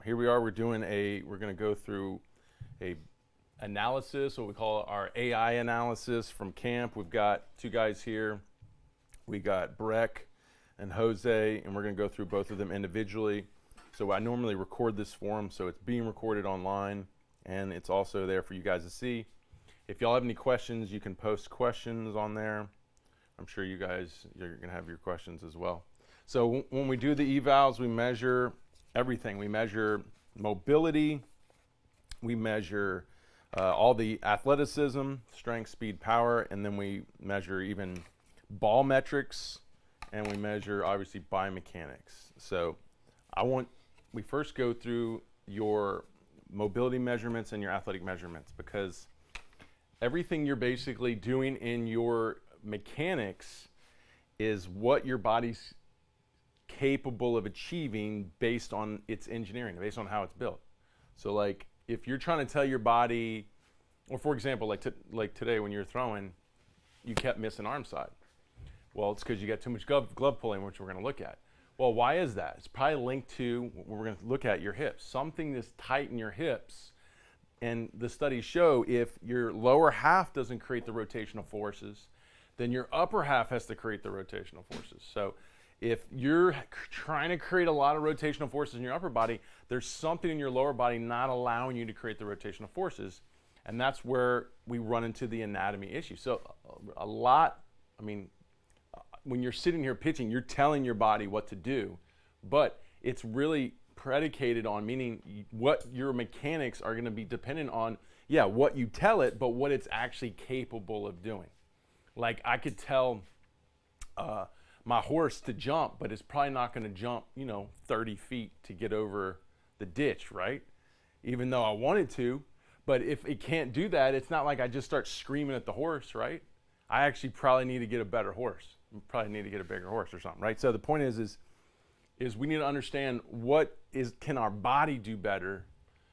here we are. We're going to go through a analysis, what we call our AI analysis from camp. We've got two guys here. We got Breck and Jose, and we're going to go through both of them individually. So I normally record this for them, so it's being recorded online, and it's also there for you guys to see. If y'all have any questions, you can post questions on there. I'm sure you're going to have your questions as well. So when we do the evals, we measure everything. We measure mobility. We measure all the athleticism, strength, speed, power, and then we measure even ball metrics, and we measure obviously biomechanics. So we first go through your mobility measurements and your athletic measurements, because everything you're basically doing in your mechanics is what your body's capable of achieving based on its engineering, based on how it's built. So like if you're trying to tell your body, or for example, like today when you're throwing, you kept missing arm side. Well, it's because you got too much glove pulling, which we're going to look at. Well, why is that? It's probably linked to what we're going to look at, your hips. Something that's tight in your hips. And the studies show if your lower half doesn't create the rotational forces, then your upper half has to create the rotational forces. So if you're trying to create a lot of rotational forces in your upper body, there's something in your lower body not allowing you to create the rotational forces. And that's where we run into the anatomy issue. So when you're sitting here pitching, you're telling your body what to do, but it's really predicated on, meaning what your mechanics are going to be dependent on, what you tell it, but what it's actually capable of doing. Like I could tell my horse to jump, but it's probably not going to jump, 30 feet to get over the ditch, right? Even though I wanted to, but if it can't do that, it's not like I just start screaming at the horse, right? I actually probably need to get a better horse. Probably need to get a bigger horse or something, right? So the point is we need to understand can our body do better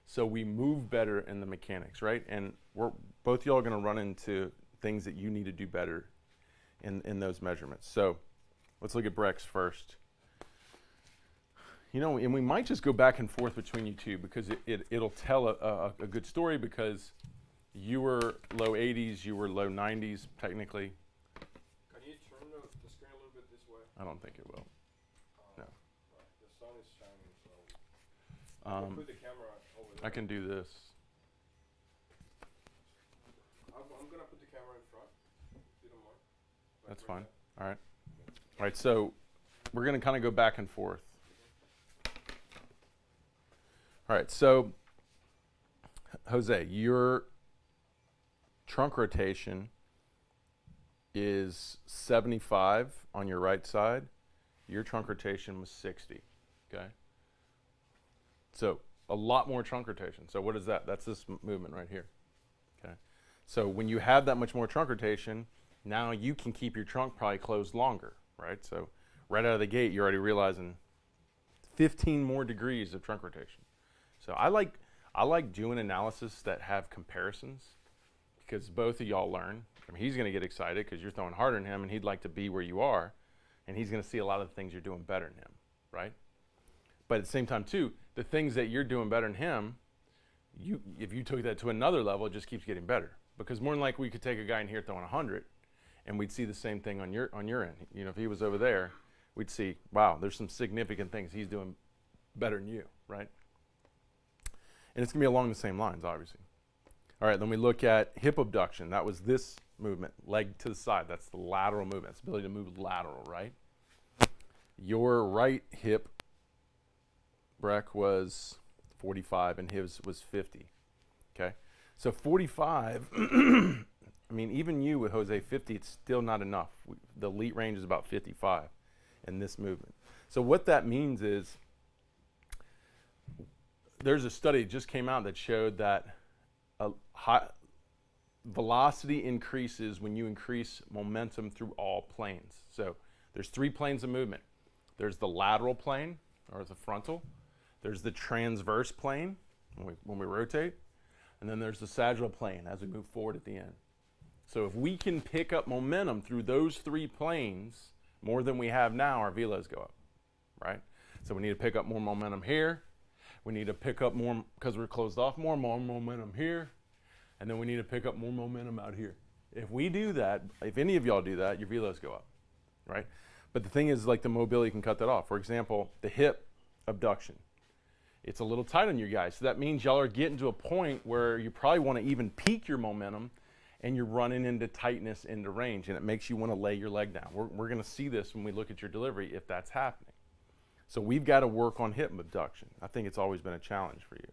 so we move better in the mechanics, right? And both y'all are going to run into things that you need to do better in those measurements. So let's look at Breck's first. And we might just go back and forth between you two because it'll tell a good story, because you were low 80s, you were low 90s technically. Can you turn the screen a little bit this way? I don't think it will. No. Right. The sun is shining, so put the camera over there. I can do this. I'm going to put the camera in front, if you don't mind. That's fine. All right. All right, so we're going to kind of go back and forth. All right, so Jose, your trunk rotation is 75 on your right side. Your trunk rotation was 60, okay? So a lot more trunk rotation. So what is that? That's this movement right here, okay? So when you have that much more trunk rotation, now you can keep your trunk probably closed longer, right? So right out of the gate, you're already realizing 15 more degrees of trunk rotation. So I like doing analysis that have comparisons, because both of y'all learn. He's going to get excited because you're throwing harder than him, and he'd like to be where you are, and he's going to see a lot of the things you're doing better than him, right? But at the same time, too, the things that you're doing better than him, if you took that to another level, it just keeps getting better. Because more than likely, we could take a guy in here throwing 100, and we'd see the same thing on your end. If he was over there, we'd see, wow, there's some significant things he's doing better than you, right? And it's going to be along the same lines, obviously. All right, then we look at hip abduction. That was this movement, leg to the side. That's the lateral movement. It's the ability to move lateral, right? Your right hip, Breck, was 45, and his was 50, okay? So 45, even you with Jose, 50, it's still not enough. The elite range is about 55 in this movement. So what that means is, there's a study that just came out that showed that velocity increases when you increase momentum through all planes. So there's 3 planes of movement. There's the lateral plane, or the frontal. There's the transverse plane when we rotate. And then there's the sagittal plane as we move forward at the end. So if we can pick up momentum through those 3 planes more than we have now, our velos go up, right? So we need to pick up more momentum here. We need to pick up more, because we're closed off, more momentum here. And then we need to pick up more momentum out here. If we do that, if any of y'all do that, your velos go up, right? But the thing is, like, the mobility can cut that off. For example, the hip abduction. It's a little tight on you guys. So that means y'all are getting to a point where you probably want to even peak your momentum, and you're running into tightness into range, and it makes you want to lay your leg down. We're going to see this when we look at your delivery if that's happening. So we've got to work on hip abduction. I think it's always been a challenge for you.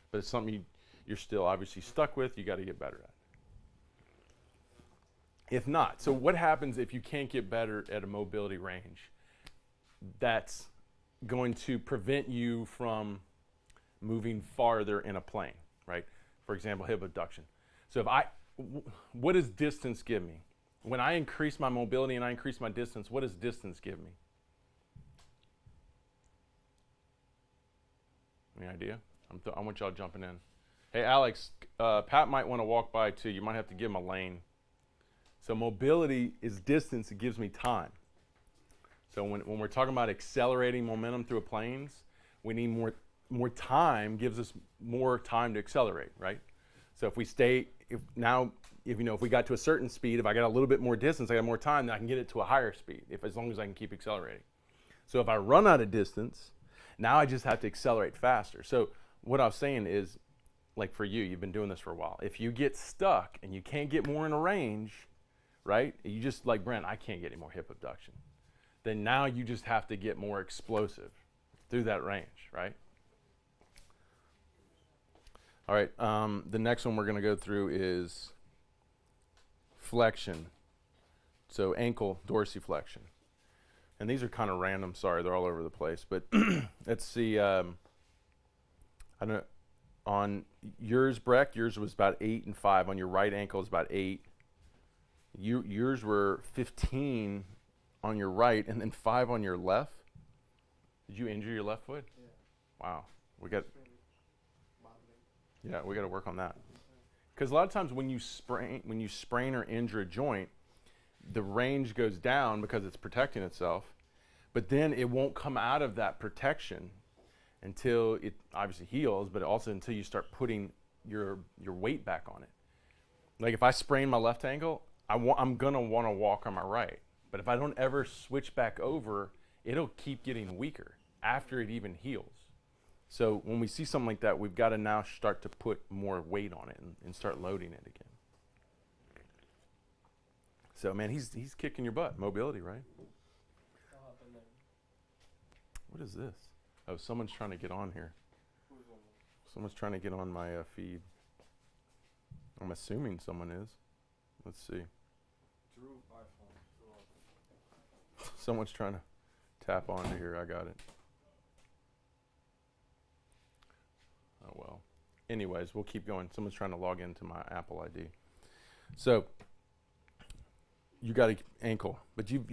But it's something you're still obviously stuck with. You got to get better at. If not, so what happens if you can't get better at a mobility range? That's going to prevent you from moving farther in a plane, right? For example, hip abduction. So what does distance give me? When I increase my mobility and I increase my distance, what does distance give me? Any idea? I want y'all jumping in. Hey, Alex, Pat might want to walk by too. You might have to give him a lane. So mobility is distance. It gives me time. So when we're talking about accelerating momentum through planes, we need more time, gives us more time to accelerate, right? So if we if we got to a certain speed, if I got a little bit more distance, I got more time, then I can get it to a higher speed, as long as I can keep accelerating. So if I run out of distance, now I just have to accelerate faster. So what I was saying is, like for you, you've been doing this for a while. If you get stuck and you can't get more in a range, right? You just like, Brent, I can't get any more hip abduction. Then now you just have to get more explosive through that range, right? All right, the next one we're going to go through is flexion. So ankle dorsiflexion. And these are kind of random, sorry, they're all over the place. But let's see, I don't know, on yours, Breck, yours was about 8 and 5. On your right ankle is about 8. Yours were 15 on your right and then 5 on your left. Did you injure your left foot? Yeah. Wow. We got to work on that. Because a lot of times when you sprain or injure a joint, the range goes down because it's protecting itself, but then it won't come out of that protection until it obviously heals, but also until you start putting your weight back on it. Like if I sprain my left ankle, I'm gonna want to walk on my right. But if I don't ever switch back over, it'll keep getting weaker after it even heals. So when we see something like that, we've got to now start to put more weight on it and start loading it again. So man, he's kicking your butt. Mobility, right? What is this? Oh, someone's trying to get on here. Someone's trying to get on my feed. I'm assuming someone is. Let's see. Someone's trying to tap onto here. I got it. Oh well. Anyways, we'll keep going. Someone's trying to log into my Apple ID. So you got an ankle, but you've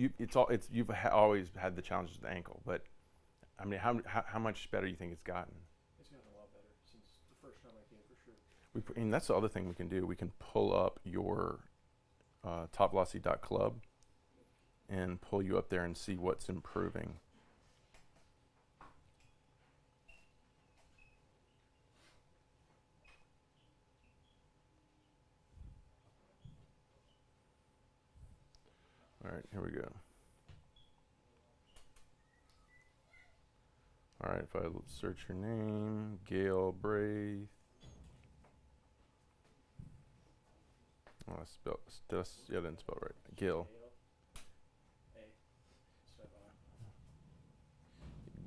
always had the challenges with the ankle. But I mean, how much better do you think it's gotten? It's gotten a lot better since the first time I came, for sure. And that's the other thing we can do. We can pull up your TopVelocity.club and pull you up there and see what's improving. All right, here we go. All right, if I search your name, Gail Braith. Oh, I didn't spell right. Gail.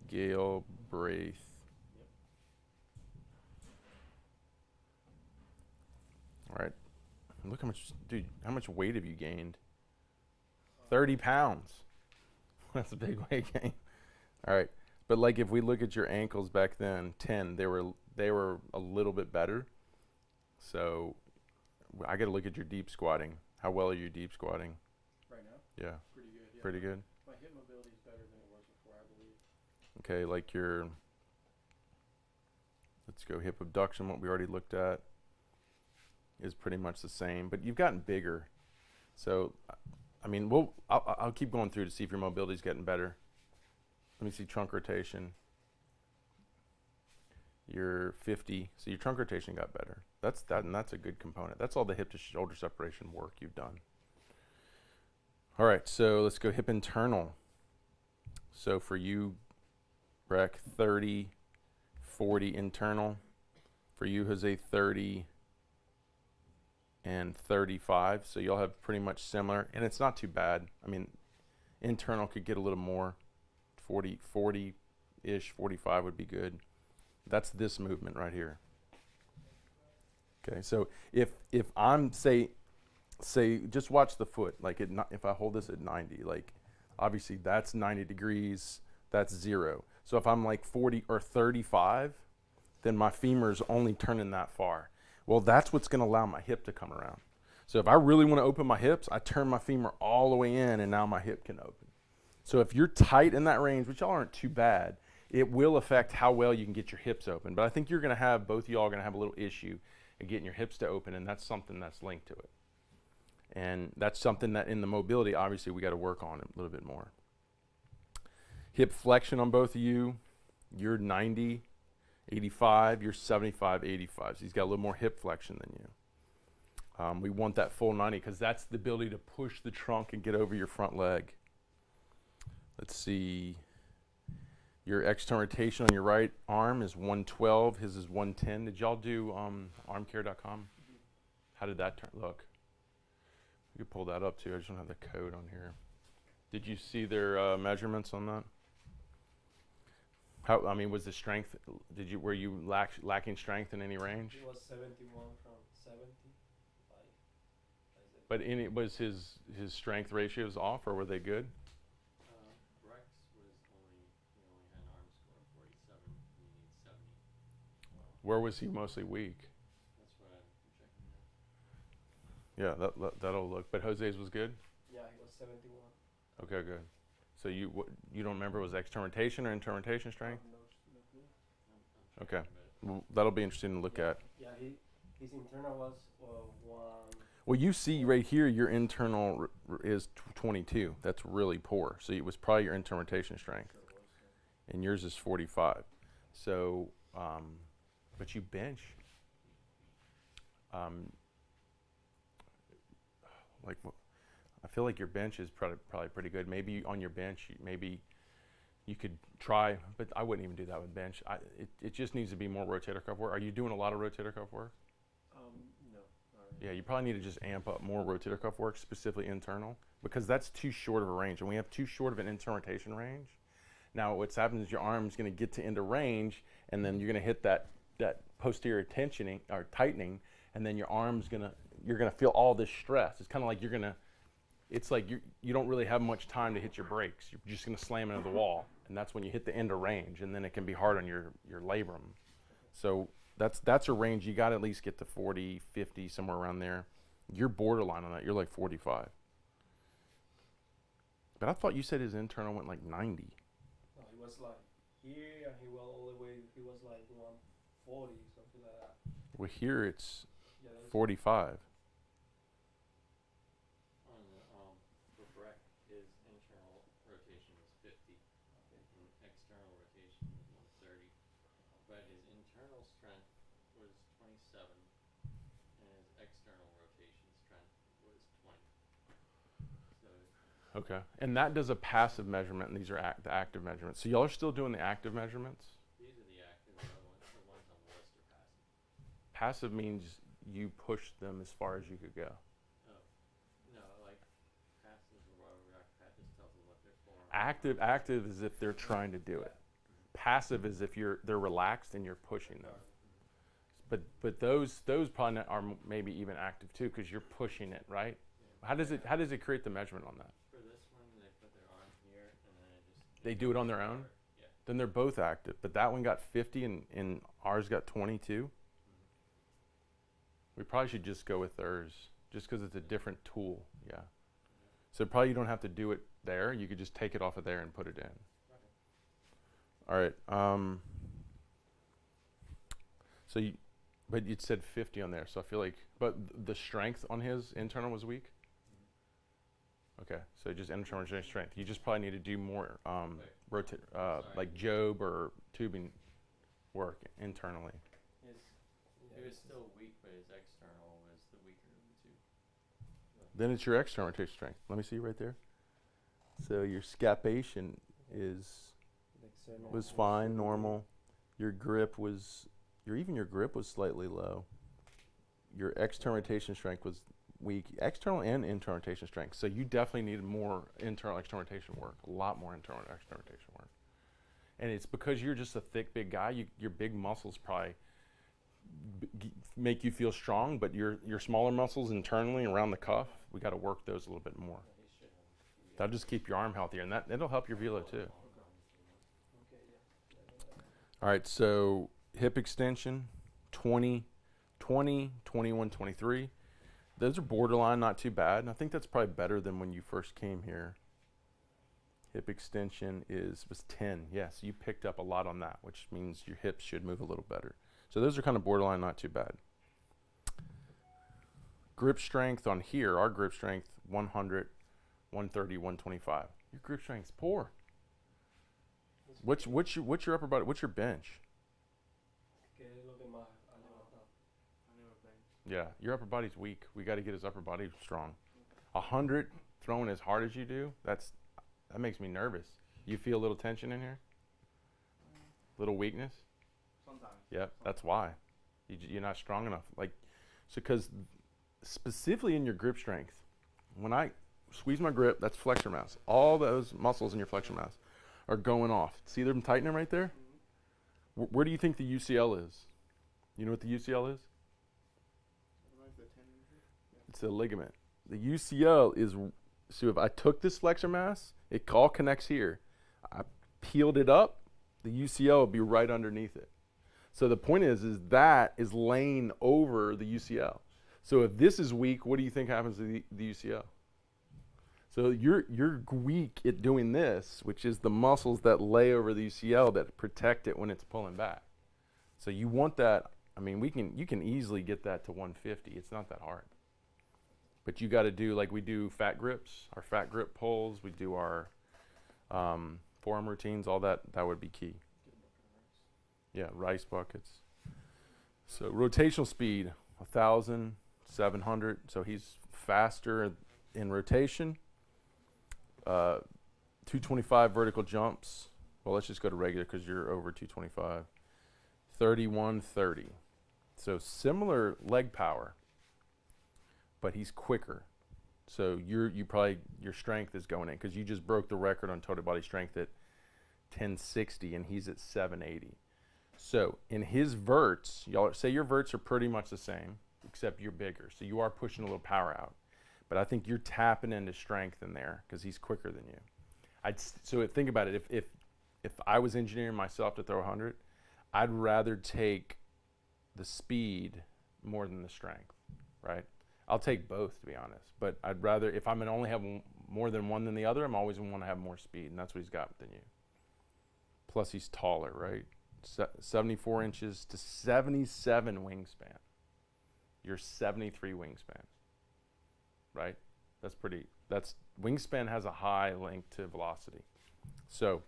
Gail Braith. Yep. All right. Look how much weight have you gained? 30 pounds. That's a big weight gain. All right. But like if we look at your ankles back then, 10, they were a little bit better. So I got to look at your deep squatting. How well are you deep squatting? Right now? Yeah. Pretty good. Yeah. Pretty good. My hip mobility is better than it was before, I believe. Okay, like let's go hip abduction, what we already looked at, is pretty much the same, but you've gotten bigger. So, I mean, I'll keep going through to see if your mobility is getting better. Let me see trunk rotation. You're 50, so your trunk rotation got better. And that's a good component. That's all the hip to shoulder separation work you've done. All right, so let's go hip internal. So for you, Breck, 30, 40 internal. For you, Jose, 30 and 35. So you'll have pretty much similar, and it's not too bad. I mean, internal could get a little more. 40-ish, 45 would be good. That's this movement right here. Okay, so if I'm say just watch the foot, like if I hold this at 90, like obviously that's 90 degrees, that's 0. So if I'm like 40 or 35, then my femur's only turning that far. Well, that's what's going to allow my hip to come around. So if I really want to open my hips, I turn my femur all the way in, and now my hip can open. So if you're tight in that range, which y'all aren't too bad, it will affect how well you can get your hips open. But I think you're going to have, both of y'all are going to have a little issue at getting your hips to open, and that's something that's linked to it. And that's something that in the mobility, obviously, we got to work on a little bit more. Hip flexion on both of you, you're 90, 85, you're 75, 85. So he's got a little more hip flexion than you. We want that full 90 because that's the ability to push the trunk and get over your front leg. Let's see. Your external rotation on your right arm is 112. His is 110. Did y'all do armcare.com? How did that look? You could pull that up too. I just don't have the code on here. Did you see their measurements on that? How? I mean, was the strength? Were you lacking strength in any range? It was 71 from 70. But was his strength ratios off, or were they good? Rex was only had an arm score of 47. He needs 70. Where was he mostly weak? That's what I'm checking now. Yeah, that'll look. But Jose's was good. Yeah, he was 71. Okay, good. So you don't remember, was external rotation or internal rotation strength? No clue. I'm Okay. checking, but Well, that'll be interesting to look at. Yeah, his internal was 1. Well, you see right here, your internal is 22. That's really poor. So it was probably your internal rotation strength. And yours is 45. So, but you bench. I feel like your bench is probably pretty good. Maybe on your bench, maybe you could try, but I wouldn't even do that with bench. It just needs to be more rotator cuff work. Are you doing a lot of rotator cuff work? No. Yeah, you probably need to just amp up more rotator cuff work, specifically internal, because that's too short of a range. And we have too short of an internal rotation range. Now, what's happening is your arm's going to get to end of range, and then you're going to hit that posterior tensioning or tightening, and then your arm's you're going to feel all this stress. It's kind of like it's like you don't really have much time to hit your brakes. You're just going to slam into the wall, and that's when you hit the end of range, and then it can be hard on your labrum. So that's a range you got to at least get to 40, 50, somewhere around there. You're borderline on that. You're like 45. But I thought you said his internal went like 90. No, he was like here, and he went all the way. He was like 140, something like that. Well, here it's Yeah, 45. for Breck, his internal rotation was 50. Okay. And external rotation was 130. But his internal strength was 27. And his external rotation strength was 20. So Okay. And that does a passive measurement, and these are the active measurements. So y'all are still doing the active measurements? these are the active, the ones on the list are passive. Passive means you push them as far as you could go. Oh, no, like passive or that just tells them what they're for. Active is if they're trying to do it. Passive is if they're relaxed and you're pushing them. But those probably are maybe even active too, because you're pushing it, right? Yeah. How does it create the measurement on that? For this one, they put their arm here, and then it just... They do it on their own? Yeah. Then they're both active. But that one got 50 and ours got 22. Mm-hmm. We probably should just go with theirs, just because it's a different tool. Yeah. So probably you don't have to do it there. You could just take it off of there and put it in. All right. So but you said 50 on there, so I feel like, but the strength on his internal was weak? Okay, so just internal strength. You just probably need to do more like Job or tubing work internally. He was still weak, but his external was the weaker of the two. Then it's your external rotation strength. Let me see right there. So your scapation was fine, normal. Your grip was, your grip was slightly low. Your external rotation strength was weak, external and internal rotation strength. So you definitely needed more internal external rotation work, a lot more internal external rotation work. And it's because you're just a thick, big guy. Your big muscles probably make you feel strong, but your smaller muscles internally around the cuff, we got to work those a little bit more. That'll just keep your arm healthier, and that'll help your velo too. All right, so hip extension, 20, 20, 21, 23. Those are borderline, not too bad. And I think that's probably better than when you first came here. Hip extension was 10. Yes, you picked up a lot on that, which means your hips should move a little better. So those are kind of borderline, not too bad. Grip strength on here, our grip strength, 100, 130, 125. Your grip strength's poor. What's your upper body? What's your bench? Yeah, your upper body's weak. We got to get his upper body strong. 100 throwing as hard as you do, that makes me nervous. You feel a little tension in here? Little weakness? Sometimes. Yep, that's why. You're not strong enough. Because specifically in your grip strength, when I squeeze my grip, that's flexor mass. All those muscles in your flexor mass are going off. See them tightening right there? Where do you think the UCL is? You know what the UCL is? It's a ligament. The UCL is, so if I took this flexor mass, it all connects here. I peeled it up, the UCL would be right underneath it. So the point is that is laying over the UCL. So if this is weak, what do you think happens to the UCL? So you're weak at doing this, which is the muscles that lay over the UCL that protect it when it's pulling back. So you want that. I mean, you can easily get that to 150. It's not that hard. But you got to do, like we do fat grips, our fat grip pulls, we do our forearm routines, all that would be key. Yeah, rice buckets. So rotational speed, 1,700. So he's faster in rotation. 225 vertical jumps. Well, let's just go to regular because you're over 225. 3130. So similar leg power, but he's quicker. So your strength is going in because you just broke the record on total body strength at 1060 and he's at 780. So in his verts, y'all say your verts are pretty much the same, except you're bigger. So you are pushing a little power out. But I think you're tapping into strength in there because he's quicker than you. So think about it. If I was engineering myself to throw 100, I'd rather take the speed more than the strength, right? I'll take both, to be honest. But I'd rather, if I'm going to only have more than one than the other, I'm always going to want to have more speed, and that's what he's got than you. Plus, he's taller, right? 74 inches to 77 wingspan. You're 73 wingspan, right? Wingspan has a high link to velocity. So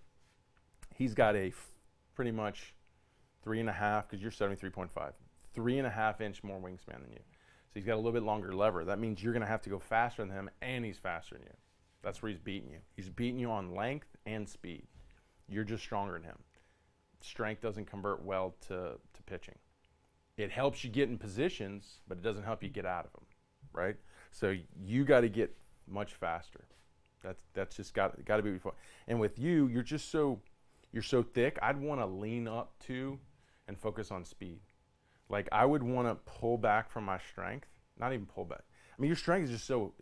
he's got pretty much 3.5, because you're 73.5, 3.5 inch more wingspan than you. So he's got a little bit longer lever. That means you're going to have to go faster than him, and he's faster than you. That's where he's beating you. He's beating you on length and speed. You're just stronger than him. Strength doesn't convert well to pitching. It helps you get in positions, but it doesn't help you get out of them, right? So you got to get much faster. That's just got to be before. And with you, you're so thick. I'd want to lean up to and focus on speed. Like I would want to pull back from my strength, not even pull back. I mean, your strength is just so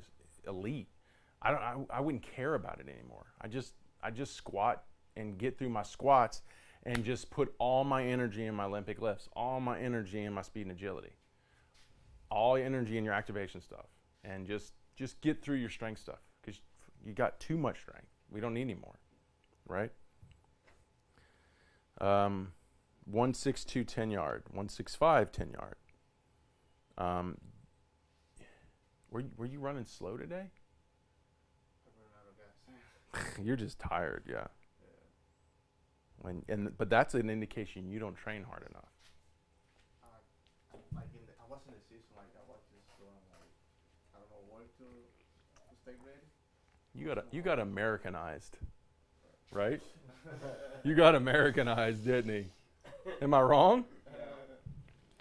elite. I wouldn't care about it anymore. I just squat and get through my squats and just put all my energy in my Olympic lifts, all my energy in my speed and agility, all your energy in your activation stuff, and just get through your strength stuff because you got too much strength. We don't need any more, right? 162 10 yard, 165 10 yard. Were you running slow today? I ran out of gas. You're just tired, yeah. But that's an indication you don't train hard enough. Like I was in the season, like I was just doing like I don't know what to stay ready. You got Americanized, right? You got Americanized, didn't he? Am I wrong?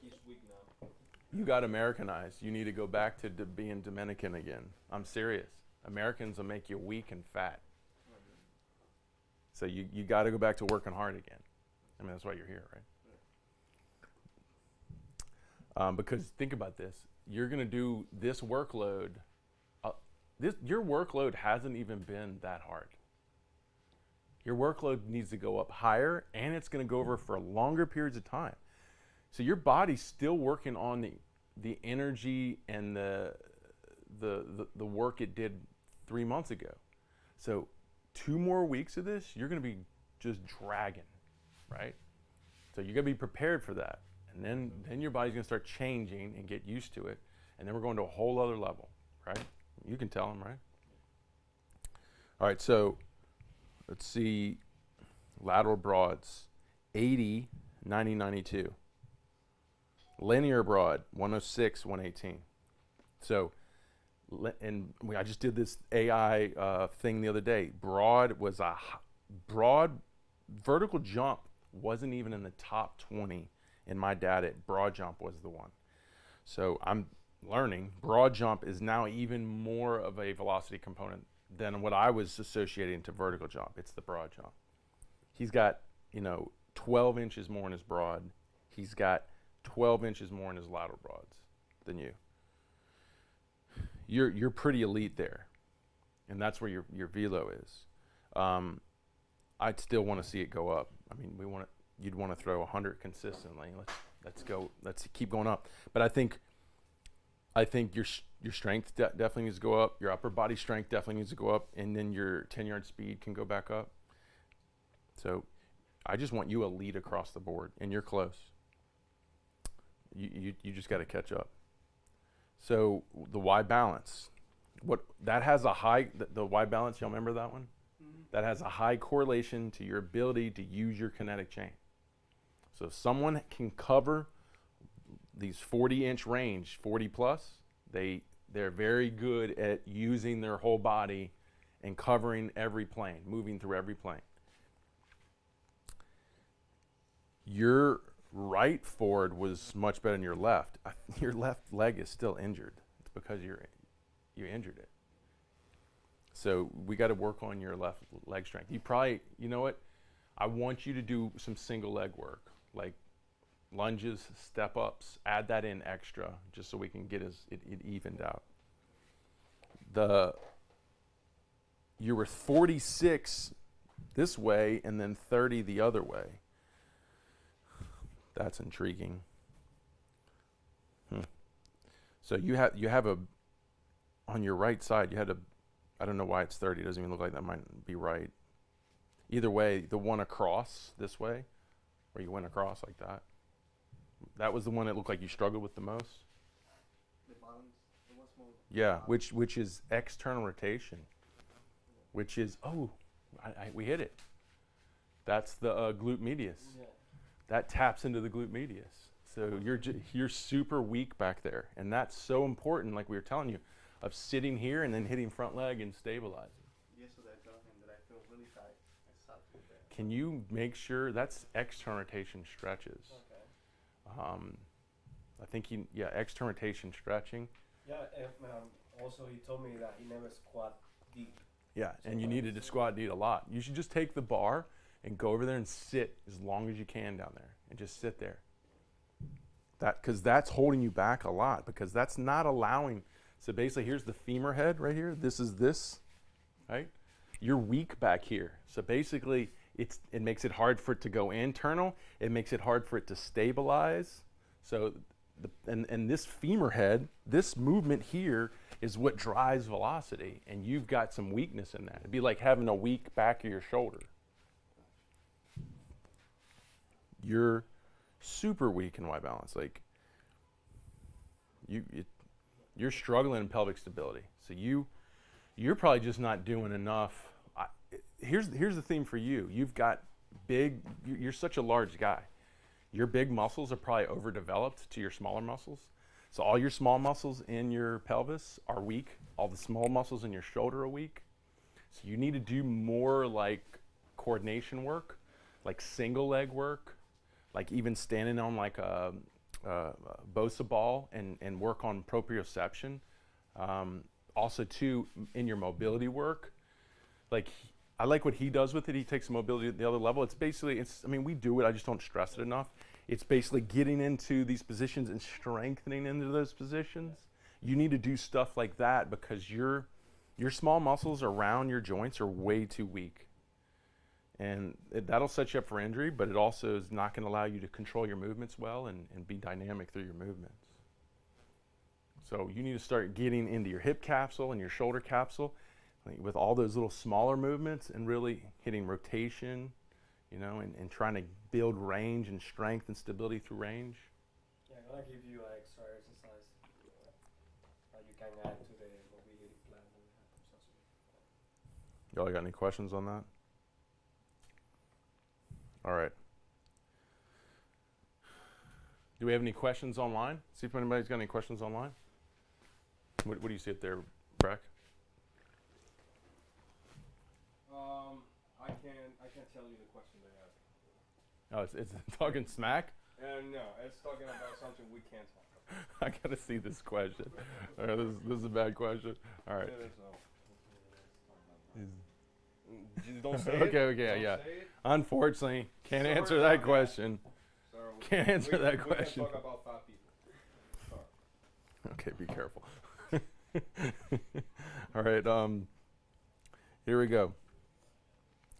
He's weak now. You got Americanized. You need to go back to being Dominican again. I'm serious. Americans will make you weak and fat. So you got to go back to working hard again. I mean, that's why you're here, right? Because think about this. You're going to do this workload. Your workload hasn't even been that hard. Your workload needs to go up higher, and it's going to go over for longer periods of time. So your body's still working on the energy and the work it did 3 months ago. So 2 more weeks of this, you're going to be just dragging, right? So you're going to be prepared for that. And then your body's going to start changing and get used to it. And then we're going to a whole other level, right? You can tell them, right? All right, so let's see. Lateral broads, 80, 90, 92. Linear broad, 106, 118. So, I just did this AI thing the other day. Broad vertical jump wasn't even in the top 20 in my data. Broad jump was the one. So I'm learning broad jump is now even more of a velocity component than what I was associating to vertical jump. It's the broad jump. He's got 12 inches more in his broad. He's got 12 inches more in his lateral broads than you. You're pretty elite there, and that's where your velo is. I'd still want to see it go up. I mean, you'd want to throw 100 consistently. Let's go. Let's keep going up. But I think your strength definitely needs to go up. Your upper body strength definitely needs to go up, and then your 10-yard speed can go back up. So I just want you elite across the board, and you're close. You just got to catch up. So the Y balance, that has a high, the Y balance, y'all remember that one? Mm-hmm. That has a high correlation to your ability to use your kinetic chain. So if someone can cover these 40-inch range, 40 plus, they're very good at using their whole body and covering every plane, moving through every plane. Your right forward was much better than your left. Your left leg is still injured. It's because you injured it. So we got to work on your left leg strength. You probably, you know what? I want you to do some single leg work, like lunges, step ups. Add that in extra, just so we can get it evened out. You were 46 this way, and then 30 the other way. That's intriguing. So you have on your right side, you had I don't know why it's 30. It doesn't even look like that might be right. Either way, the one across this way, where you went across like that, that was the one that looked like you struggled with the most. The balance, it was more. Yeah, which is external rotation, which is, we hit it. That's the glute medius. Yeah. That taps into the glute medius. So you're super weak back there, and that's so important, like we were telling you, of sitting here and then hitting front leg and stabilizing. Yesterday I told him that I feel really tight. I sat with that. Can you make sure that's external rotation stretches? Okay. I think external rotation stretching. Yeah, also he told me that he never squat deep. Yeah, and you needed to squat deep a lot. You should just take the bar and go over there and sit as long as you can down there and just sit there. Because that's holding you back a lot, because that's not allowing. So basically, here's the femur head right here. This is this, right? You're weak back here. So basically, it makes it hard for it to go internal. It makes it hard for it to stabilize. So, and this femur head, this movement here is what drives velocity, and you've got some weakness in that. It'd be like having a weak back of your shoulder. You're super weak in Y balance. Like you're struggling in pelvic stability. So you're probably just not doing enough. Here's the theme for you. You've got you're such a large guy. Your big muscles are probably overdeveloped to your smaller muscles. So all your small muscles in your pelvis are weak. All the small muscles in your shoulder are weak. So you need to do more like coordination work, like single leg work, like even standing on like a Bosa ball and work on proprioception. Also too, in your mobility work, like I like what he does with it. He takes the mobility to the other level. It's basically, I mean, we do it, I just don't stress it enough. It's basically getting into these positions and strengthening into those positions. You need to do stuff like that because your small muscles around your joints are way too weak. And that'll set you up for injury, but it also is not going to allow you to control your movements well and be dynamic through your movements. So you need to start getting into your hip capsule and your shoulder capsule with all those little smaller movements and really hitting rotation, you know, and trying to build range and strength and stability through range. Yeah, I'm gonna give you an extra exercise that you can add to the mobility plan that we have. Y'all got any questions on that? All right. Do we have any questions online? See if anybody's got any questions online. What do you see up there, Breck? I can't tell you the question they asked. Oh, it's talking smack? And no, it's talking about something we can't talk about. I gotta see this question. All right, this is a bad question. All right. Just don't say Okay, it. okay, Don't yeah. say it. Unfortunately, can't Sorry answer about that that. question. Sorry, Can't answer that question. We can talk about fat people. Sorry. Okay, be careful. All right, here we go.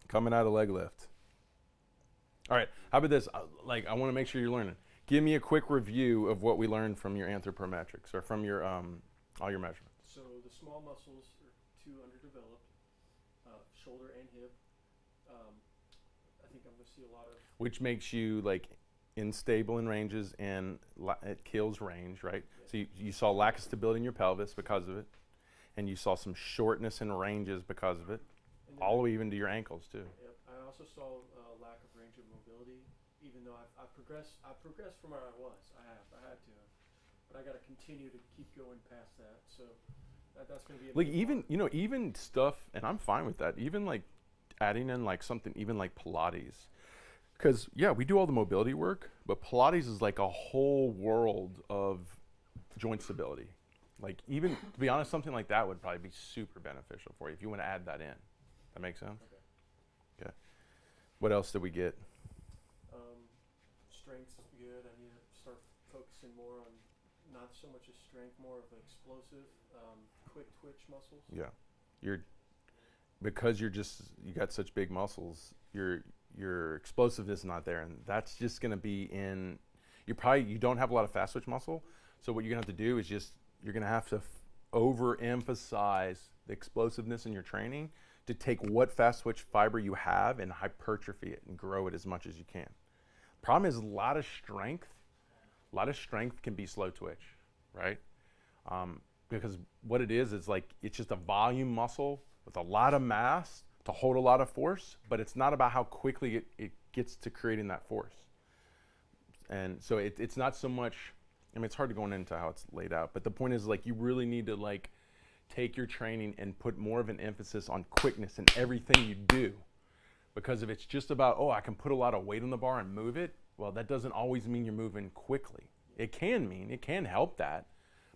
Coming out of leg lift. All right, how about this? I want to make sure you're learning. Give me a quick review of what we learned from your anthropometrics or from your all your measurements. So the small muscles are too underdeveloped, shoulder and hip. I think I'm going to see a lot of. Which makes you like unstable in ranges and it kills range, right? Yeah. So you saw lack of stability in your pelvis because of it, and you saw some shortness in ranges because of it, And then all the way even to your ankles too. Yep. I also saw lack of range of mobility, even though I've progressed from where I was. I had to, but I got to continue to keep going past that. So that's going to be a Like big even part. even stuff, and I'm fine with that. Even like adding in like something even like Pilates, because yeah, we do all the mobility work, but Pilates is like a whole world of joint stability. Like even to be honest, something like that would probably be super beneficial for you if you want to add that in. That makes sense. Okay. What else did we get? Strength's good. I need to start focusing more on not so much as strength, more of explosive, quick twitch muscles. Yeah, because you got such big muscles. Your explosiveness is not there, and that's just going to be in. You don't have a lot of fast twitch muscle, so what you're going to have to do is you're going to have to overemphasize the explosiveness in your training to take what fast twitch fiber you have and hypertrophy it and grow it as much as you can. Problem is a lot of strength can be slow twitch, right? Because what it is like it's just a volume muscle with a lot of mass to hold a lot of force, but it's not about how quickly it gets to creating that force. And so it's not so much, I mean, it's hard to go into how it's laid out, but the point is like you really need to like take your training and put more of an emphasis on quickness in everything you do. Because if it's just about, I can put a lot of weight on the bar and move it, well, that doesn't always mean you're moving quickly. It can help that.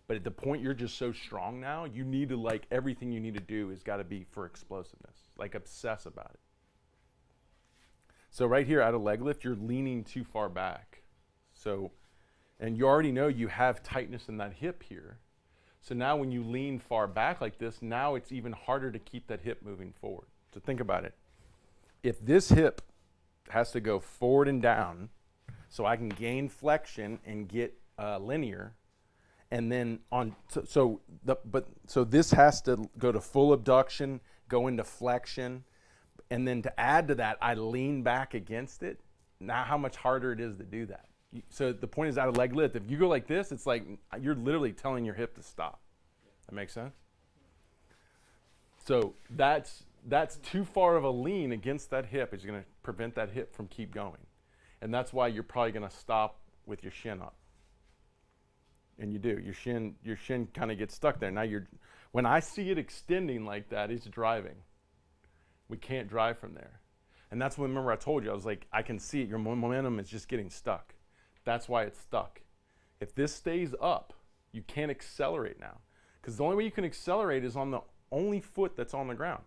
But at the point you're just so strong now, you need to like, everything you need to do has got to be for explosiveness. Like obsess about it. So right here out of leg lift, you're leaning too far back. So, and you already know you have tightness in that hip here. So now when you lean far back like this, now it's even harder to keep that hip moving forward. So think about it. If this hip has to go forward and down so I can gain flexion and get linear, and then so this has to go to full abduction, go into flexion, and then to add to that, I lean back against it. Now how much harder it is to do that. So the point is out of leg lift, if you go like this, it's like you're literally telling your hip to stop. That makes sense? So that's that's too far of a lean against that hip. It's going to prevent that hip from keep going. And that's why you're probably going to stop with your shin up. And you do. Your shin kind of gets stuck there. Now when I see it extending like that, it's driving. We can't drive from there. And that's when, remember I told you, I was like, I can see it. Your momentum is just getting stuck. That's why it's stuck. If this stays up, you can't accelerate now. Because the only way you can accelerate is on the only foot that's on the ground.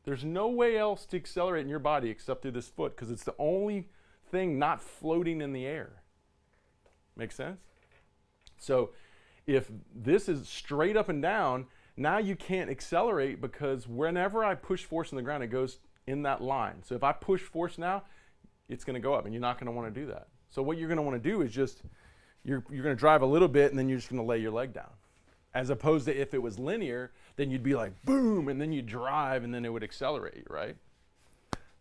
There's no way else to accelerate in your body except through this foot, because it's the only thing not floating in the air. Make sense? So if this is straight up and down, now you can't accelerate, because whenever I push force on the ground, it goes in that line. So if I push force now, it's going to go up, and you're not going to want to do that. So what you're going to want to do is just, you're going to drive a little bit, and then you're just going to lay your leg down. As opposed to if it was linear, then you'd be like, boom, and then you drive, and then it would accelerate, right?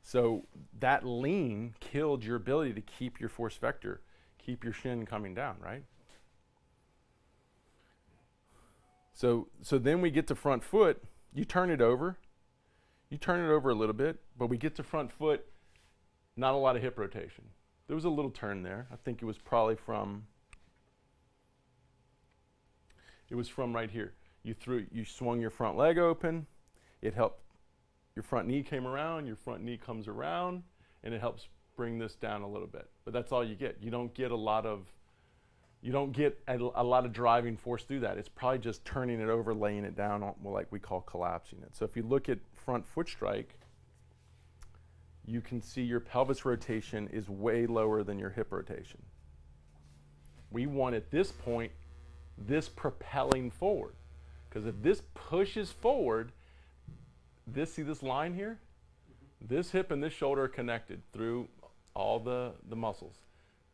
So that lean killed your ability to keep your force vector, keep your shin coming down, right? So then we get to front foot. You turn it over. You turn it over a little bit, but we get to front foot, not a lot of hip rotation. There was a little turn there. I think it was probably from right here. You swung your front leg open. It helped. Your front knee came around. Your front knee comes around, and it helps bring this down a little bit. But that's all you get. You don't get a lot of driving force through that. It's probably just turning it over, laying it down, like we call collapsing it. So if you look at front foot strike, you can see your pelvis rotation is way lower than your hip rotation. We want at this point this propelling forward, because if this pushes forward, see this line here? This hip and this shoulder are connected through all the muscles.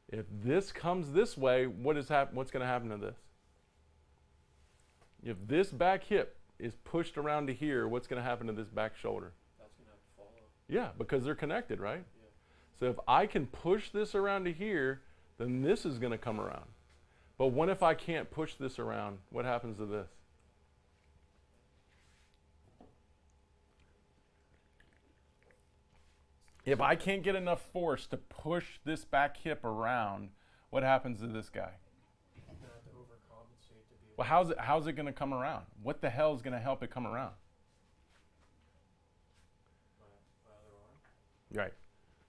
If this comes this way, what's going to happen to this? If this back hip is pushed around to here, what's going to happen to this back shoulder? That's going to have to follow. Yeah, because they're connected, right? Yeah. So if I can push this around to here, then this is going to come around. But what if I can't push this around? What happens to this? If I can't get enough force to push this back hip around, what happens to this guy? You're going to have to overcompensate to be able Well, how's it going to come around? What the hell is going to help it come around? my other arm. Right.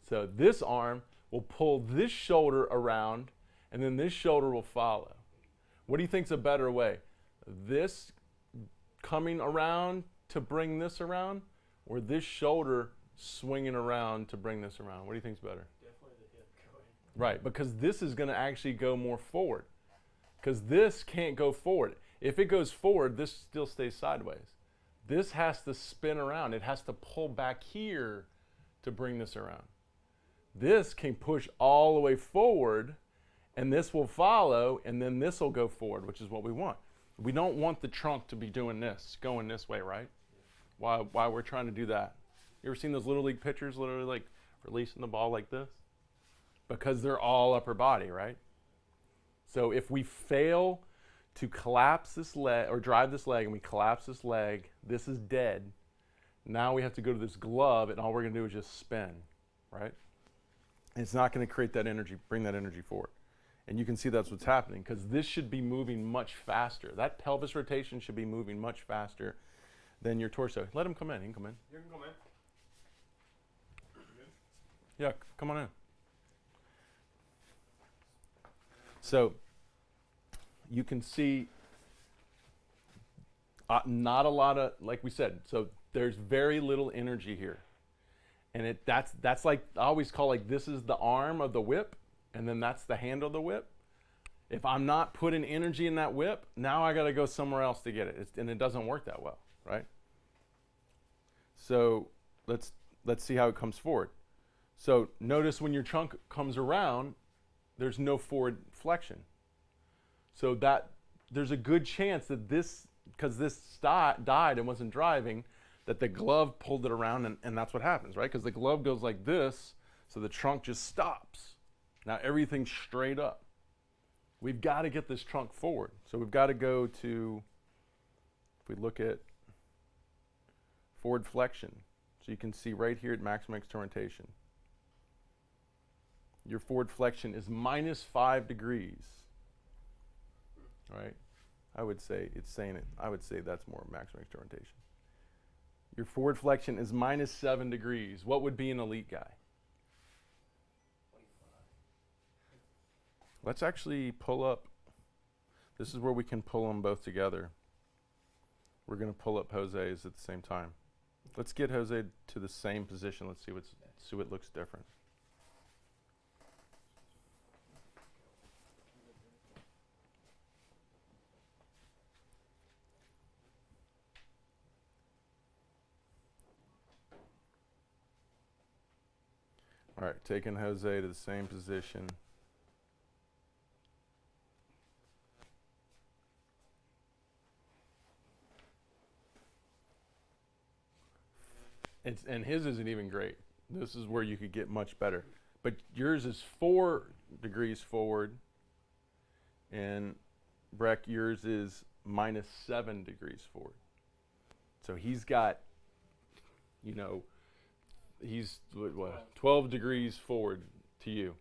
So this arm will pull this shoulder around, and then this shoulder will follow. What do you think's a better way? This coming around to bring this around, or this shoulder swinging around to bring this around? What do you think's better? Definitely the hip going. Right, because this is going to actually go more forward. Because this can't go forward. If it goes forward, this still stays sideways. This has to spin around. It has to pull back here to bring this around. This can push all the way forward, and this will follow, and then this will go forward, which is what we want. We don't want the trunk to be doing this, going this way, right? Why we're trying to do that. You ever seen those Little League pitchers literally like releasing the ball like this? Because they're all upper body, right? So if we fail to collapse this leg or drive this leg and we collapse this leg, this is dead. Now we have to go to this glove, and all we're going to do is just spin, right? And it's not going to create that energy, bring that energy forward. And you can see that's what's happening, because this should be moving much faster. That pelvis rotation should be moving much faster than your torso. Let him come in. He can come in. You can come in. Yeah, come on in. So you can see not a lot of, like we said, so there's very little energy here. And that's like, I always call, like, this is the arm of the whip, and then that's the handle of the whip. If I'm not putting energy in that whip, now I got to go somewhere else to get it. And it doesn't work that well, right? So let's see how it comes forward. So notice when your trunk comes around, there's no forward flexion. So that there's a good chance that this, because this died and wasn't driving, that the glove pulled it around, and that's what happens, right? Because the glove goes like this, so the trunk just stops. Now everything's straight up. We've got to get this trunk forward. So we've got to go to, if we look at forward flexion. So you can see right here at maximum external rotation, your forward flexion is -5 degrees. All right? I would say it's saying it. I would say that's more maximum external rotation. Your forward flexion is -7 degrees. What would be an elite guy? Let's actually pull up. This is where we can pull them both together. We're going to pull up Jose's at the same time. Let's get Jose to the same position. Let's see what looks different. All right, taking Jose to the same position. And his isn't even great. This is where you could get much better. But yours is 4 degrees forward, and Breck, yours is -7 degrees forward. So he's got, you know, he's what 12 degrees forward to you,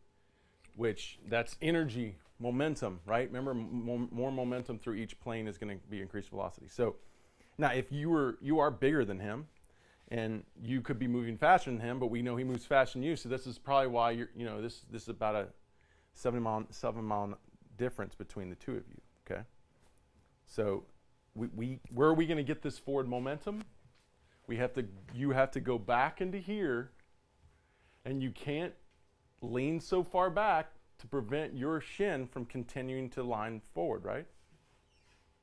which that's energy, momentum, right? Remember, more momentum through each plane is going to be increased velocity. So now if you are bigger than him, and you could be moving faster than him, but we know he moves faster than you, so this is probably why this is about a 7 mile difference between the two of you. Okay, so where are we going to get this forward momentum? You have to go back into here, and you can't lean so far back to prevent your shin from continuing to line forward, right?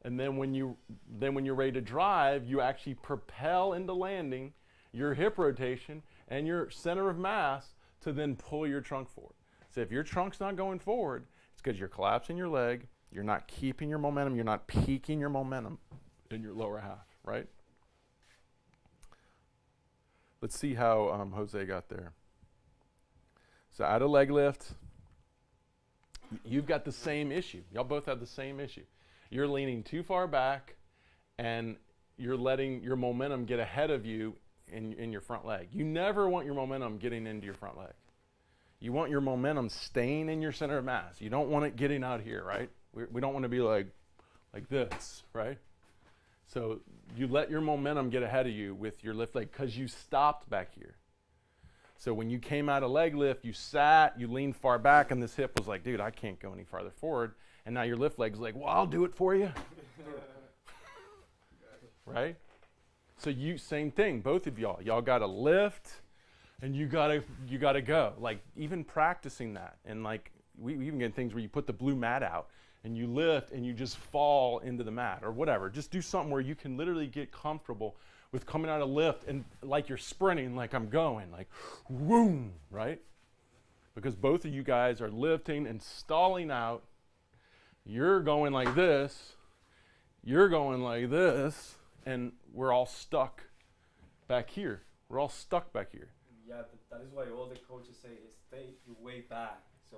And then when you're ready to drive, you actually propel into landing, your hip rotation and your center of mass to then pull your trunk forward. So if your trunk's not going forward, it's because you're collapsing your leg, you're not keeping your momentum, you're not peaking your momentum in your lower half, right? Let's see how Jose got there. So out of leg lift, you've got the same issue. Y'all both have the same issue. You're leaning too far back, and you're letting your momentum get ahead of you in your front leg. You never want your momentum getting into your front leg. You want your momentum staying in your center of mass. You don't want it getting out here, right? We don't want to be like this, right? So you let your momentum get ahead of you with your lift leg because you stopped back here. So when you came out of leg lift, you sat, you leaned far back, and this hip was like, dude, I can't go any farther forward. And now your lift leg's like, well, I'll do it for you. Right? So same thing, both of y'all. Y'all got to lift, and you gotta go. Like even practicing that, and like we even get things where you put the blue mat out, and you lift, and you just fall into the mat or whatever. Just do something where you can literally get comfortable with coming out of lift and like you're sprinting, like I'm going, like, whoom, right? Because both of you guys are lifting and stalling out. You're going like this, you're going like this, and we're all stuck back here. We're all stuck back here. Yeah, that is why all the coaches say stay your way back. So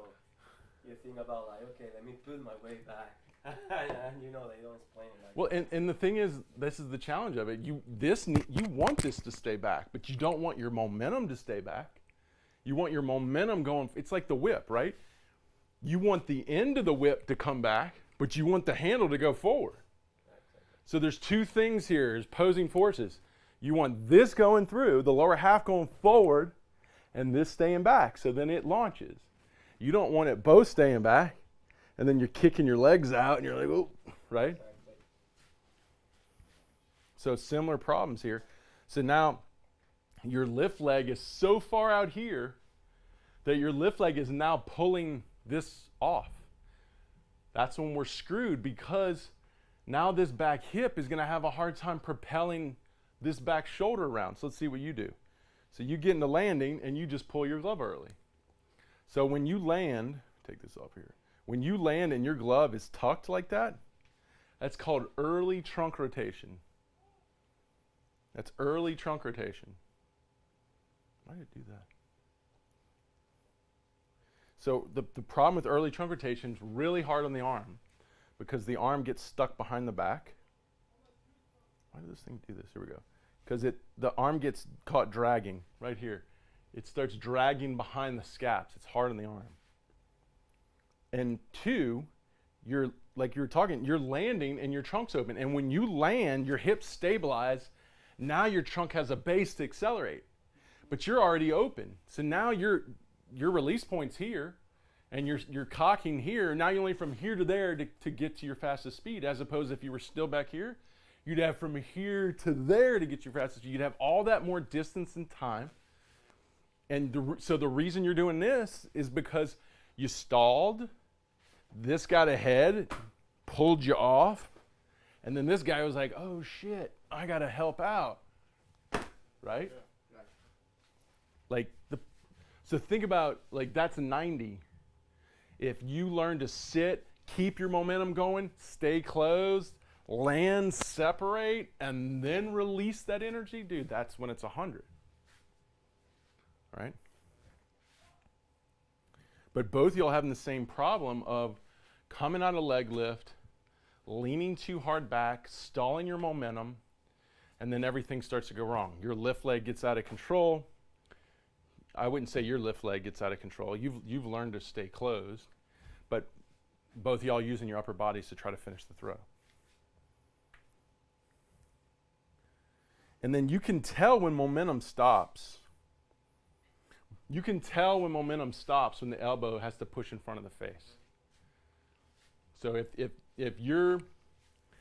you think about like, okay, let me put my way back. And you know, they don't explain it like well, and the thing is, this is the challenge of it. You want this to stay back, but you don't want your momentum to stay back. You want your momentum going. It's like the whip, right? You want the end of the whip to come back, but you want the handle to go forward. So there's two things here, there's opposing forces. You want this going through, the lower half going forward, and this staying back, so then it launches. You don't want it both staying back, and then you're kicking your legs out, and you're like, oh, right? So similar problems here. So now your lift leg is so far out here that your lift leg is now pulling this off. That's when we're screwed, because now this back hip is going to have a hard time propelling this back shoulder around. So let's see what you do. So you get into landing and you just pull your glove early. So when you land, take this off here. When you land and your glove is tucked like that, that's called early trunk rotation. That's early trunk rotation. Why did it do that? So the problem with early trunk rotation is really hard on the arm, because the arm gets stuck behind the back. Why did this thing do this? Here we go. because the arm gets caught dragging right here. It starts dragging behind the scaps. It's hard on the arm. And 2, you're like you were talking, you're landing and your trunk's open. And when you land, your hips stabilize. Now your trunk has a base to accelerate, but you're already open. So now your release point's here, and you're cocking here. Now you only from here to there to get to your fastest speed, as opposed if you were still back here, you'd have from here to there to get your fastest speed. You'd have all that more distance and time. And so the reason you're doing this is because you stalled, this got ahead, pulled you off, and then this guy was like, oh shit, I gotta help out, right? Yeah. Like so think about, like, that's a 90. If you learn to sit, keep your momentum going, stay closed, land, separate, and then release that energy, dude, that's when it's 100. Right? But both of y'all having the same problem of coming out of leg lift, leaning too hard back, stalling your momentum, and then everything starts to go wrong. Your lift leg gets out of control. I wouldn't say your lift leg gets out of control. You've learned to stay closed, but both of y'all using your upper bodies to try to finish the throw. And then you can tell when momentum stops. You can tell when momentum stops when the elbow has to push in front of the face. So if you're,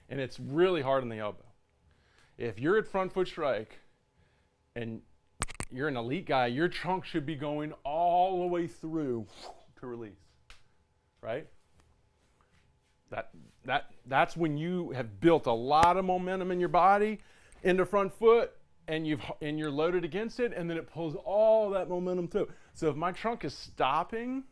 and it's really hard on the elbow, if you're at front foot strike and you're an elite guy, your trunk should be going all the way through to release, right? That's when you have built a lot of momentum in your body into front foot, and you're loaded against it, and then it pulls all that momentum through. So if my trunk is stopping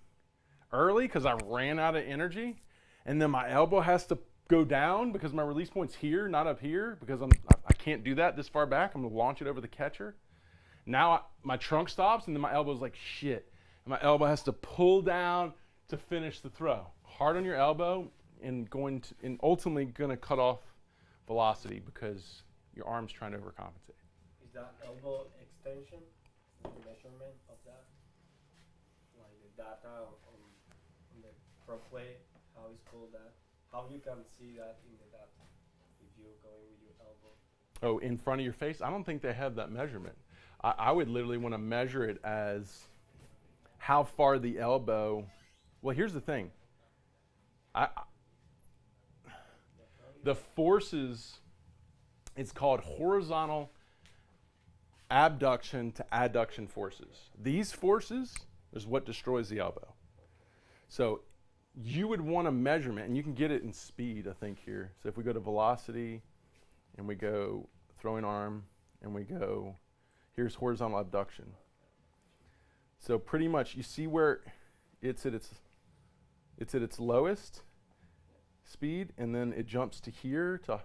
early because I ran out of energy, and then my elbow has to go down because my release point's here, not up here, because I can't do that this far back. I'm gonna launch it over the catcher. Now my trunk stops, and then my elbow's like shit. And my elbow has to pull down to finish the throw. Hard on your elbow, and ultimately gonna cut off velocity because your arm's trying to overcompensate. Is that elbow extension the measurement of that? Like the data on the front plate, how it's called that? How you can see that in the data if you're going with your elbow? Oh, in front of your face? I don't think they have that measurement. I would literally want to measure it as how far the elbow. Well, here's the thing. The forces, it's called horizontal abduction to adduction forces. These forces is what destroys the elbow. So you would want a measurement, and you can get it in speed, I think, here. So if we go to velocity, and we go throwing arm, and we go, here's horizontal abduction. So pretty much, you see where it's at its lowest speed, and then it jumps to here to.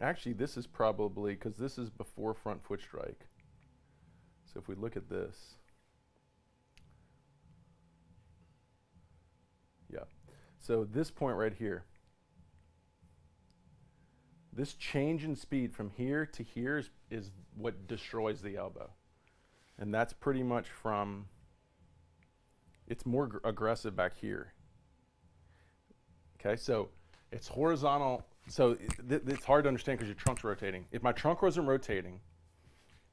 Actually, this is probably, because this is before front foot strike. So if we look at this, yeah. So this point right here, this change in speed from here to here is what destroys the elbow. And that's pretty much from, it's more aggressive back here. Okay, so it's horizontal. So it's hard to understand because your trunk's rotating. If my trunk wasn't rotating,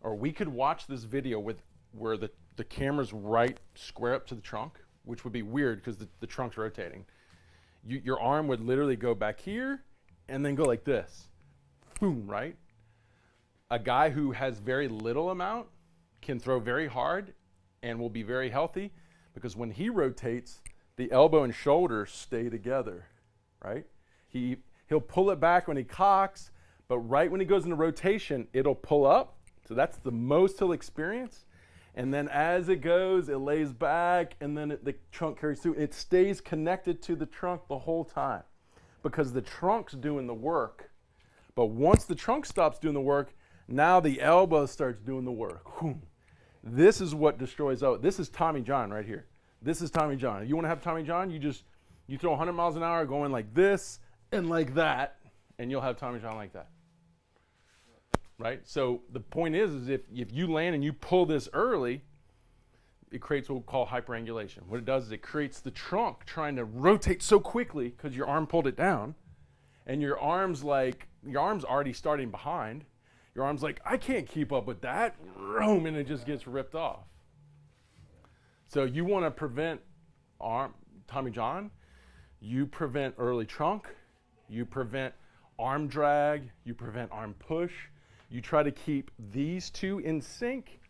or we could watch this video where the camera's right square up to the trunk, which would be weird because the trunk's rotating. Your arm would literally go back here and then go like this. Boom, right? A guy who has very little amount can throw very hard and will be very healthy because when he rotates, the elbow and shoulder stay together, right? He'll pull it back when he cocks, but right when he goes into rotation, it'll pull up. So that's the most he'll experience. And then as it goes, it lays back, and then the trunk carries through. It stays connected to the trunk the whole time because the trunk's doing the work. But once the trunk stops doing the work, now the elbow starts doing the work. Whew. This is what destroys out. This is Tommy John right here. This is Tommy John. If you want to have Tommy John, you throw 100 miles an hour going like this and like that, and you'll have Tommy John like that. right? So the point is if you land and you pull this early, it creates what we call hyperangulation. What it does is it creates the trunk trying to rotate so quickly because your arm pulled it down, and your arm's already starting behind. Your arm's like, I can't keep up with that, and it just gets ripped off. So you want to prevent Tommy John, you prevent early trunk, you prevent arm drag, you prevent arm push. You try to keep these two in sync,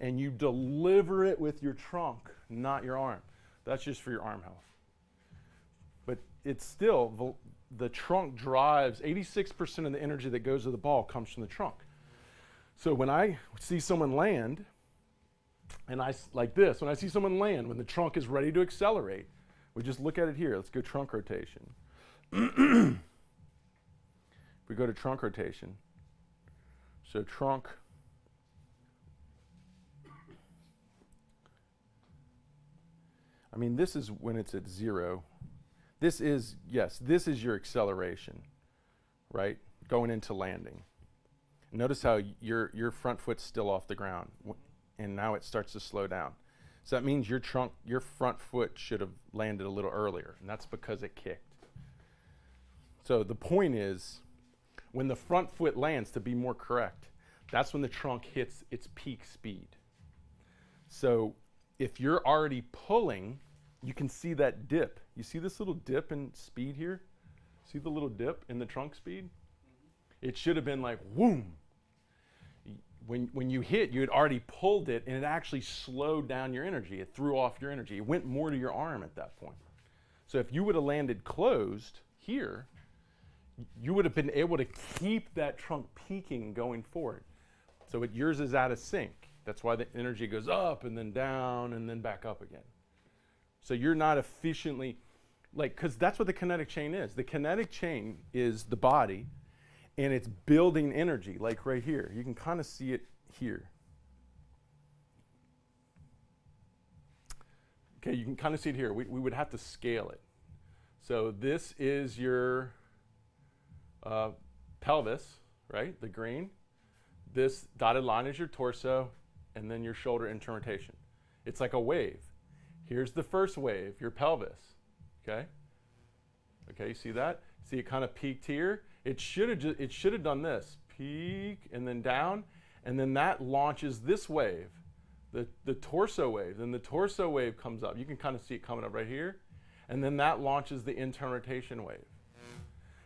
and you deliver it with your trunk, not your arm. That's just for your arm health. But it's still, the trunk drives, 86% of the energy that goes to the ball comes from the trunk. So when I see someone land, and like this, when I see someone land, when the trunk is ready to accelerate, we just look at it here. Let's go trunk rotation. If we go to trunk rotation, so trunk, I mean, this is when it's at 0. This is your acceleration, right? Going into landing. Notice how your front foot's still off the ground, and now it starts to slow down. So that means your front foot should have landed a little earlier, and that's because it kicked. So the point is, when the front foot lands, to be more correct, that's when the trunk hits its peak speed. So if you're already pulling, you can see that dip. You see this little dip in speed here? See the little dip in the trunk speed? It should have been like, whoom. When you hit, you had already pulled it, and it actually slowed down your energy. It threw off your energy. It went more to your arm at that point. So if you would have landed closed here, you would have been able to keep that trunk peaking going forward. So yours is out of sync. That's why the energy goes up and then down and then back up again. So you're not efficiently, because that's what the kinetic chain is. The kinetic chain is the body, and it's building energy, like right here. You can kind of see it here. Okay, you can kind of see it here. We would have to scale it. So this is your pelvis, right, the green. This dotted line is your torso, and then your shoulder internal rotation. It's like a wave. Here's the first wave, your pelvis, okay? Okay, you see that? See it kind of peaked here? It should have done this, peak and then down, and then that launches this wave, the torso wave. Then the torso wave comes up. You can kind of see it coming up right here, and then that launches the internal rotation wave.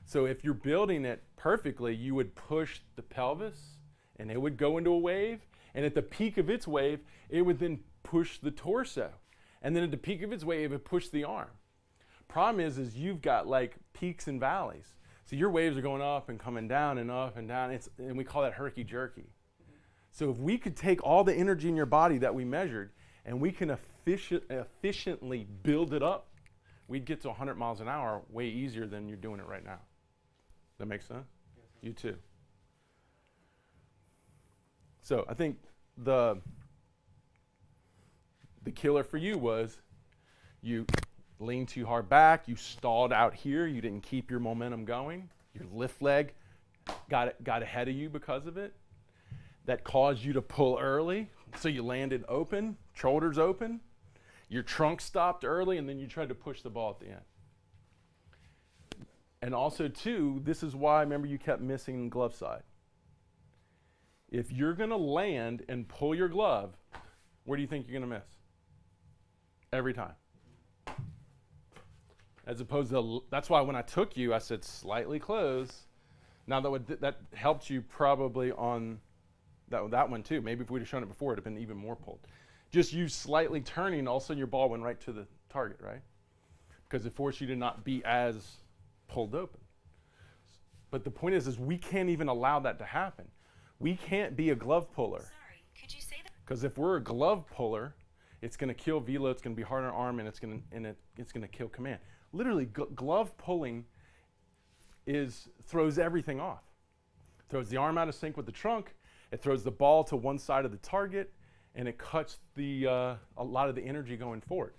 So if you're building it perfectly, you would push the pelvis, and it would go into a wave, and at the peak of its wave, it would then push the torso. And then at the peak of its wave, it would push the arm. Problem is you've got like peaks and valleys. So your waves are going up and coming down and up and down, and we call that herky-jerky. So if we could take all the energy in your body that we measured, and we can efficiently build it up, we'd get to 100 miles an hour way easier than you're doing it right now. That makes sense? Yes. You too. So I think the killer for you was you leaned too hard back, you stalled out here, you didn't keep your momentum going, your lift leg got ahead of you because of it. That caused you to pull early, so you landed open, shoulders open, your trunk stopped early, and then you tried to push the ball at the end. And also too, this is why, remember, you kept missing the glove side. If you're gonna land and pull your glove, where do you think you're gonna miss? Every time. As opposed to, that's why when I took you, I said slightly close. Now that helped you probably on that one too. Maybe if we'd have shown it before, it'd have been even more pulled. Just you slightly turning, all of a sudden your ball went right to the target, right? Because it forced you to not be as pulled open. But the point is we can't even allow that to happen. We can't be a glove puller. Sorry, could you say that? Because if we're a glove puller, it's going to kill velo, it's going to be hard on our arm, and it's going to kill command. Literally, glove pulling throws everything off. Throws the arm out of sync with the trunk. It throws the ball to one side of the target, and it cuts a lot of the energy going forward.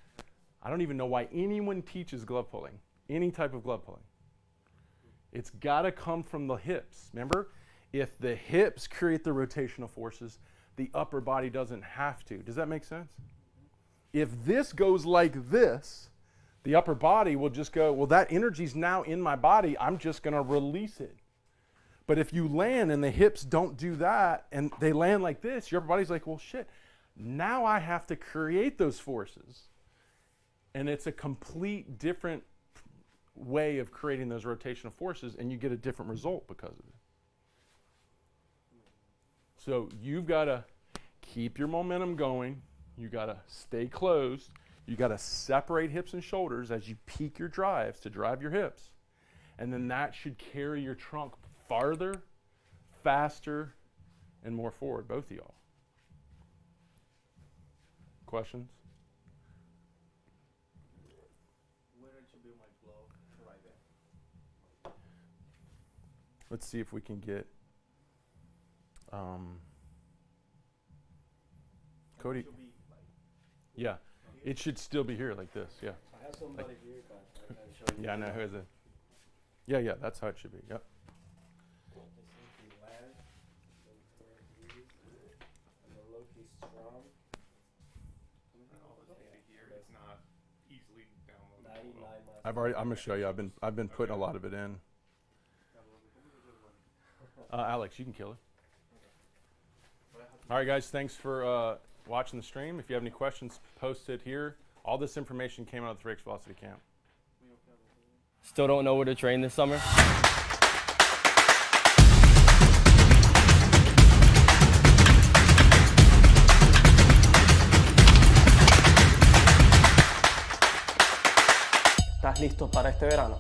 I don't even know why anyone teaches glove pulling, any type of glove pulling. It's got to come from the hips. Remember, If the hips create the rotational forces, the upper body doesn't have to. Does that make sense? If this goes like this, the upper body will just go, well, that energy's now in my body, I'm just gonna release it. But if you land and the hips don't do that and they land like this, your upper body's like, well, shit, now I have to create those forces. And it's a complete different way of creating those rotational forces, and you get a different result because of it. So you've got to keep your momentum going. You got to stay closed. You got to separate hips and shoulders as you peak your drives to drive your hips. And then that should carry your trunk farther, faster, and more forward, both of y'all. Questions? Where did you build my glove right there? Let's see if we can get Cody. It should be like Yeah, it should still be here like this. Yeah. I have somebody here that I can show you. Yeah, I know. Who is it? Yeah, that's how it should be. Yep. This is the land, where he is, and the look is strong. Here, it's not easily downloadable. 99 miles. I'm gonna show you. I've been putting a lot of it in. Alex, you can kill it. All right, guys. Thanks for watching the stream. If you have any questions, post it here. All this information came out of the 3X Velocity Camp. Still don't know where to train this summer? ¿Estás listo para este verano?